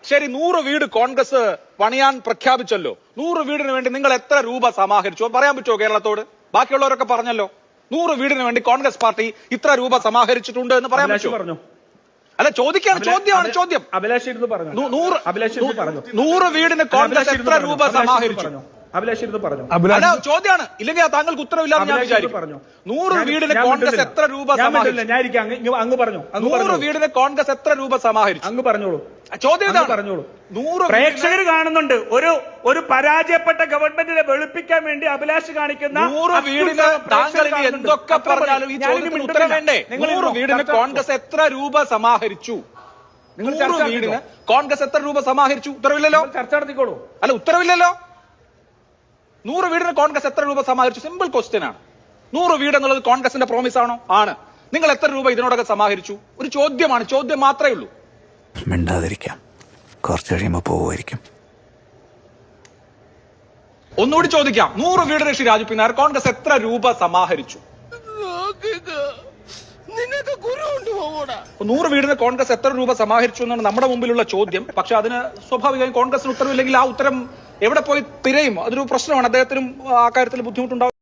ശരി, 100 വീട് കോൺഗ്രസ് പണിയാൻ പ്രഖ്യാപിച്ചല്ലോ. 100 വീടിന് വേണ്ടി നിങ്ങൾ എത്ര രൂപ സമാഹരിച്ചു പറയാൻ പറ്റുമോ കേരളത്തോട്? ബാക്കിയുള്ളവരൊക്കെ പറഞ്ഞല്ലോ 100 വീടിന് വേണ്ടി കോൺഗ്രസ് പാർട്ടി ഇത്ര രൂപ സമാഹരിച്ചിട്ടുണ്ട് എന്ന് പറയാൻ പറ്റുമോ? അല്ല, ചോദ്യമാണ് ചോദ്യം. 100 വീടിന് കോൺഗ്രസ് എത്ര രൂപ സമാഹരിച്ചു? അല്ല, ചോദ്യമാണ്. ഇല്ലെങ്കിൽ താങ്കൾക്ക് ഉത്തരവില്ലാന്ന് ഞാൻ വിചാരിക്കും. 100 വീടിന് കോൺഗ്രസ് എത്ര രൂപ സമാഹരിച്ചു? 100 വീടിന് കോൺഗ്രസ് എത്ര രൂപ സമാഹരിച്ചു? അങ്ങ് പറഞ്ഞോളൂ. ചോദ്യം പറഞ്ഞോളൂ. 100 പ്രേക്ഷകർ കാണുന്നുണ്ട്. ഒരു പരാജയപ്പെട്ട ഗവൺമെന്റിനെ വെളുപ്പിക്കാൻ വേണ്ടി അഭിലാഷ് കാണിക്കുന്ന 100 വീടിന് താങ്കൾ ഇനി എന്തൊക്കെ പറഞ്ഞാലും ഈ ചോദ്യത്തിന് ഉത്തരം വേണ്ടേ? 100 വീടിന് കോൺഗ്രസ് എത്ര രൂപ സമാഹരിച്ചു? 100 വീടിന് കോൺഗ്രസ് എത്ര രൂപ സമാഹരിച്ചു? ഉത്തരവില്ലല്ലോ. ചർച്ച നടത്തിക്കോളൂ. അല്ല, ഉത്തരവില്ലല്ലോ. 100 വീടിന് കോൺഗ്രസ് എത്ര രൂപ സമാഹരിച്ചു? സിമ്പിൾ ക്വസ്റ്റ്യൻ ആണ്. 100 വീട് എന്നുള്ളത് കോൺഗ്രസിന്റെ പ്രോമിസ് ആണോ? ആണ്. നിങ്ങൾ എത്ര രൂപ ഇതിനോടൊക്കെ സമാഹരിച്ചു? ഒരു ചോദ്യമാണ്, ചോദ്യം മാത്രമേ ഉള്ളൂ. മിണ്ടാതിരിക്കാം, കുറച്ച് കഴിയുമ്പോ പോവുമായിരിക്കും. ഒന്നുകൂടി ചോദിക്കാം. 100 വീടിന് ശ്രീ രാജു പിന്നാർ കോൺഗ്രസ് എത്ര രൂപ സമാഹരിച്ചു? 100 വീടിന് കോൺഗ്രസ് എത്ര രൂപ സമാഹരിച്ചു എന്നാണ് നമ്മുടെ മുമ്പിലുള്ള ചോദ്യം. പക്ഷെ അതിന് സ്വാഭാവികമായും കോൺഗ്രസിന് ഉത്തരവില്ലെങ്കിൽ ആ ഉത്തരം എവിടെ പോയി തിരയും? അതൊരു പ്രശ്നമാണ്. അദ്ദേഹത്തിനും ആ കാര്യത്തിൽ ബുദ്ധിമുട്ടുണ്ടാവും.